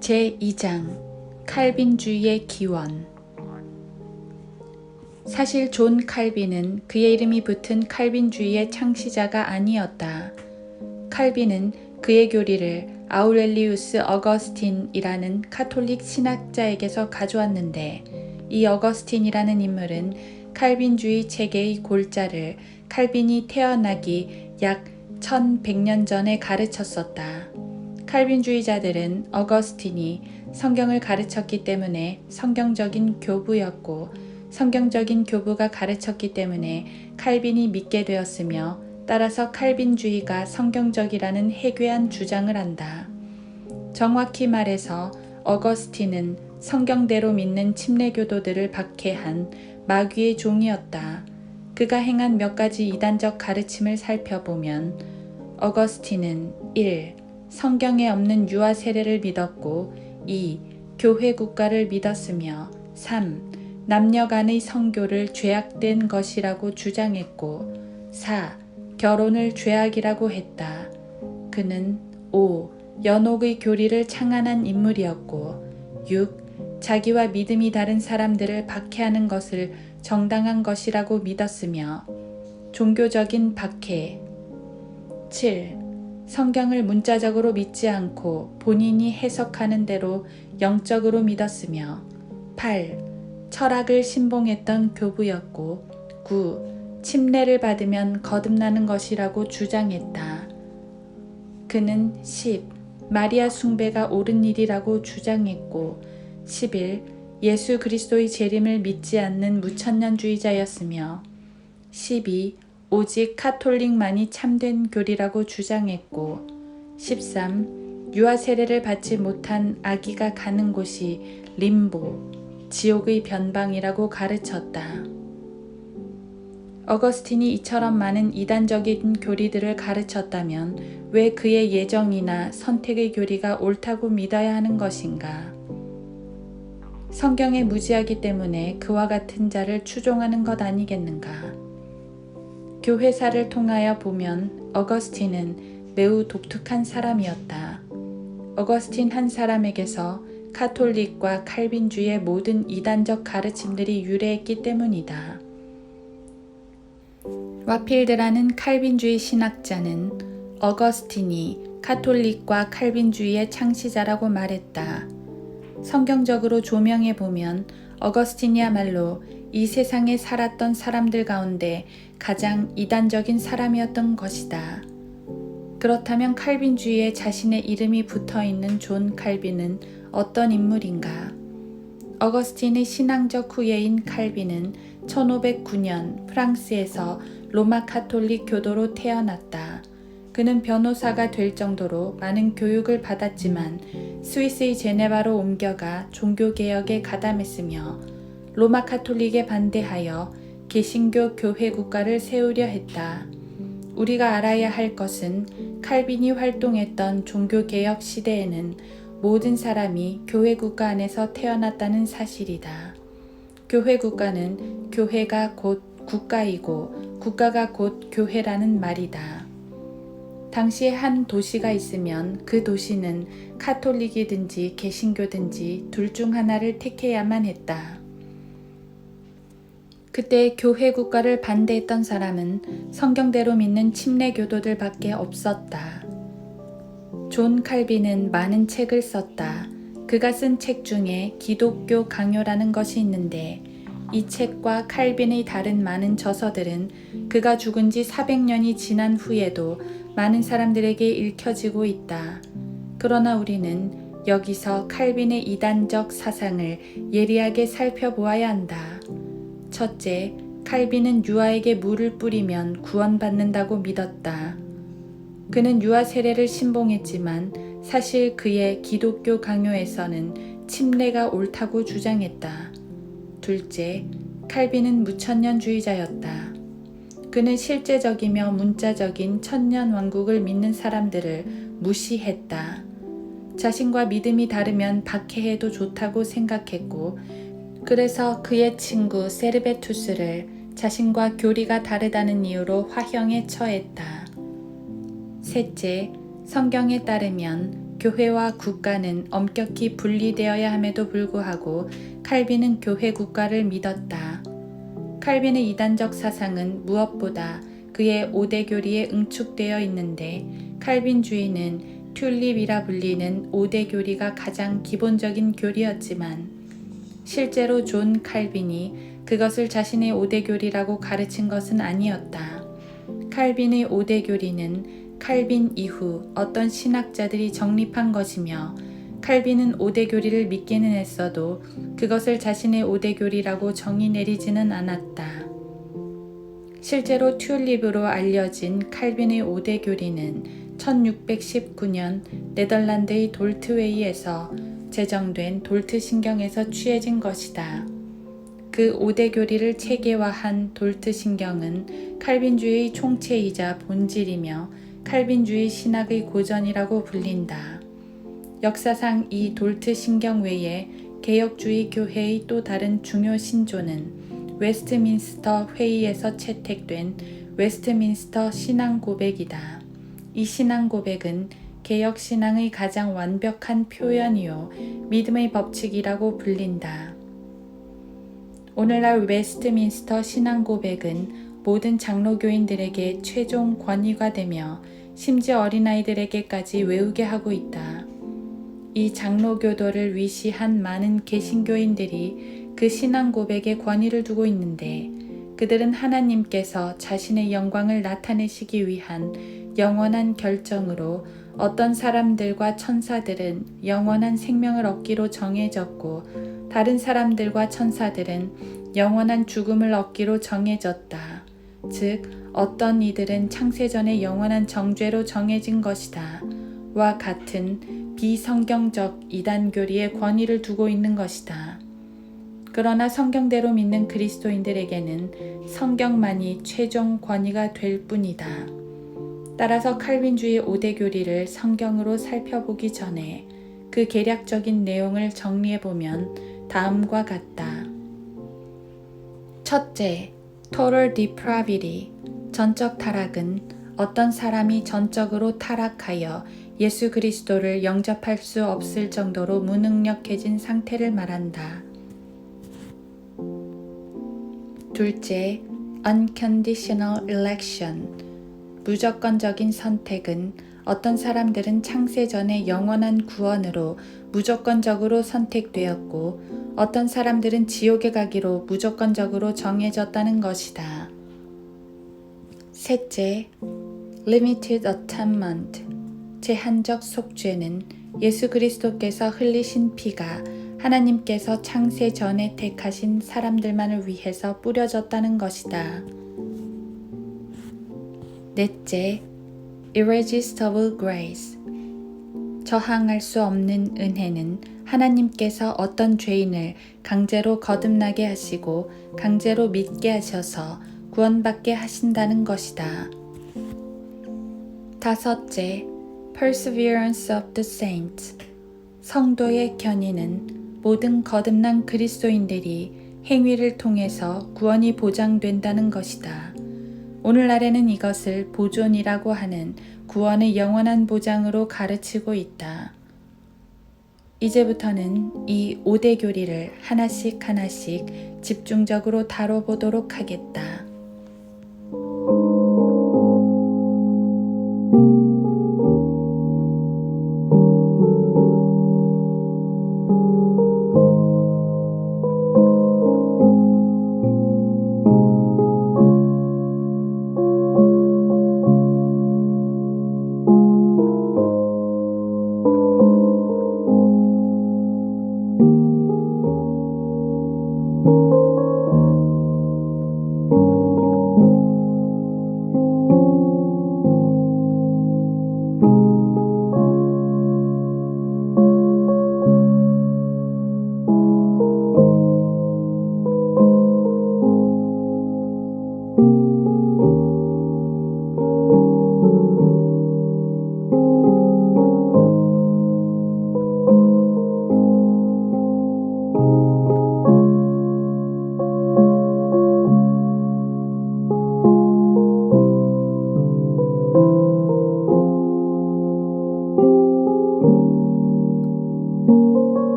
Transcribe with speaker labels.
Speaker 1: 제2장 칼빈주의의 기원. 사실 존 칼빈은 그의 이름이 붙은 칼빈주의의 창시자가 아니었다. 칼빈은 그의 교리를 아우렐리우스 어거스틴이라는 카톨릭 신학자에게서 가져왔는데, 이 어거스틴이라는 인물은 칼빈주의 체계의 골자를 칼빈이 태어나기 약 1100년 전에 가르쳤었다. 칼빈주의자들은 어거스틴이 성경을 가르쳤기 때문에 성경적인 교부였고, 성경적인 교부가 가르쳤기 때문에 칼빈이 믿게 되었으며, 따라서 칼빈주의가 성경적이라는 해괴한 주장을 한다. 정확히 말해서 어거스틴은 성경대로 믿는 침례교도들을 박해한 마귀의 종이었다. 그가 행한 몇 가지 이단적 가르침을 살펴보면, 어거스틴은 1. 성경에 없는 유아 세례를 믿었고, 2. 교회 국가를 믿었으며, 3. 남녀 간의 성교를 죄악된 것이라고 주장했고, 4. 결혼을 죄악이라고 했다. 그는 5. 연옥의 교리를 창안한 인물이었고, 6. 자기와 믿음이 다른 사람들을 박해하는 것을 정당한 것이라고 믿었으며, 종교적인 박해. 7. 성경을 문자적으로 믿지 않고 본인이 해석하는 대로 영적으로 믿었으며, 8. 철학을 신봉했던 교부였고, 9. 침례를 받으면 거듭나는 것이라고 주장했다. 그는 10. 마리아 숭배가 옳은 일이라고 주장했고, 11. 예수 그리스도의 재림을 믿지 않는 무천년주의자였으며, 12. 오직 카톨릭만이 참된 교리라고 주장했고, 13. 유아 세례를 받지 못한 아기가 가는 곳이 림보, 지옥의 변방이라고 가르쳤다. 어거스틴이 이처럼 많은 이단적인 교리들을 가르쳤다면 왜 그의 예정이나 선택의 교리가 옳다고 믿어야 하는 것인가? 성경에 무지하기 때문에 그와 같은 자를 추종하는 것 아니겠는가? 교회사를 통하여 보면 어거스틴은 매우 독특한 사람이었다. 어거스틴 한 사람에게서 카톨릭과 칼빈주의의 모든 이단적 가르침들이 유래했기 때문이다. 와필드라는 칼빈주의 신학자는 어거스틴이 카톨릭과 칼빈주의의 창시자라고 말했다. 성경적으로 조명해보면 어거스틴이야말로 이 세상에 살았던 사람들 가운데 가장 이단적인 사람이었던 것이다. 그렇다면 칼빈주의에 자신의 이름이 붙어있는 존 칼빈은 어떤 인물인가? 어거스틴의 신앙적 후예인 칼빈은 1509년 프랑스에서 로마 카톨릭 교도로 태어났다. 그는 변호사가 될 정도로 많은 교육을 받았지만 스위스의 제네바로 옮겨가 종교개혁에 가담했으며, 로마 카톨릭에 반대하여 개신교 교회 국가를 세우려 했다. 우리가 알아야 할 것은 칼빈이 활동했던 종교개혁 시대에는 모든 사람이 교회 국가 안에서 태어났다는 사실이다. 교회 국가는 교회가 곧 국가이고 국가가 곧 교회라는 말이다. 당시에 한 도시가 있으면 그 도시는 카톨릭이든지 개신교든지 둘 중 하나를 택해야만 했다. 그때 교회 국가를 반대했던 사람은 성경대로 믿는 침례교도들밖에 없었다. 존 칼빈은 많은 책을 썼다. 그가 쓴 책 중에 기독교 강요라는 것이 있는데, 이 책과 칼빈의 다른 많은 저서들은 그가 죽은 지 400년이 지난 후에도 많은 사람들에게 읽혀지고 있다. 그러나 우리는 여기서 칼빈의 이단적 사상을 예리하게 살펴보아야 한다. 첫째, 칼빈은 유아에게 물을 뿌리면 구원받는다고 믿었다. 그는 유아 세례를 신봉했지만 사실 그의 기독교 강요에서는 침례가 옳다고 주장했다. 둘째, 칼빈은 무천년주의자였다. 그는 실제적이며 문자적인 천년왕국을 믿는 사람들을 무시했다. 자신과 믿음이 다르면 박해해도 좋다고 생각했고, 그래서 그의 친구 세르베투스를 자신과 교리가 다르다는 이유로 화형에 처했다. 셋째, 성경에 따르면 교회와 국가는 엄격히 분리되어야 함에도 불구하고 칼빈은 교회 국가를 믿었다. 칼빈의 이단적 사상은 무엇보다 그의 5대 교리에 응축되어 있는데 칼빈주의는 튤립이라 불리는 5대 교리가 가장 기본적인 교리였지만 실제로 존 칼빈이 그것을 자신의 5대 교리라고 가르친 것은 아니었다. 칼빈의 5대 교리는 칼빈 이후 어떤 신학자들이 정립한 것이며 칼빈은 5대 교리를 믿기는 했어도 그것을 자신의 5대 교리라고 정의 내리지는 않았다. 실제로 튤립으로 알려진 칼빈의 5대 교리는 1619년 네덜란드의 돌트웨이에서 제정된 돌트 신경에서 취해진 것이다. 그 5대 교리를 체계화한 돌트 신경은 칼빈주의의 총체이자 본질이며 칼빈주의 신학의 고전이라고 불린다. 역사상 이 돌트 신경 외에 개혁주의 교회의 또 다른 중요 신조는 웨스트민스터 회의에서 채택된 웨스트민스터 신앙 고백이다. 이 신앙 고백은 개혁 신앙의 가장 완벽한 표현이요 믿음의 법칙이라고 불린다. 오늘날 웨스트민스터 신앙 고백은 모든 장로교인들에게 최종 권위가 되며 심지어 어린아이들에게까지 외우게 하고 있다. 이 장로교도를 위시한 많은 개신교인들이 그 신앙 고백에 권위를 두고 있는데 그들은 하나님께서 자신의 영광을 나타내시기 위한 영원한 결정으로 어떤 사람들과 천사들은 영원한 생명을 얻기로 정해졌고 다른 사람들과 천사들은 영원한 죽음을 얻기로 정해졌다. 즉 어떤 이들은 창세전의 영원한 정죄로 정해진 것이다. 와 같은 비성경적 이단 교리에 권위를 두고 있는 것이다. 그러나 성경대로 믿는 그리스도인들에게는 성경만이 최종 권위가 될 뿐이다. 따라서 칼빈주의 5대 교리를 성경으로 살펴보기 전에 그 개략적인 내용을 정리해보면 다음과 같다. 첫째, total depravity, 전적 타락은 어떤 사람이 전적으로 타락하여 예수 그리스도를 영접할 수 없을 정도로 무능력해진 상태를 말한다. 둘째, unconditional election, 무조건적인 선택은 어떤 사람들은 창세전의 영원한 구원으로 무조건적으로 선택되었고 어떤 사람들은 지옥에 가기로 무조건적으로 정해졌다는 것이다. 셋째, limited atonement, 제한적 속죄는 예수 그리스도께서 흘리신 피가 하나님께서 창세 전에 택하신 사람들만을 위해서 뿌려졌다는 것이다. 넷째, irresistible grace, 저항할 수 없는 은혜는 하나님께서 어떤 죄인을 강제로 거듭나게 하시고 강제로 믿게 하셔서 구원받게 하신다는 것이다. 다섯째, perseverance of the saints, 성도의 견인은 모든 거듭난 그리스도인들이 행위를 통해서 구원이 보장된다는 것이다. 오늘날에는 이것을 보존이라고 하는 구원의 영원한 보장으로 가르치고 있다. 이제부터는 이 5대 교리를 하나씩 하나씩 집중적으로 다뤄보도록 하겠다.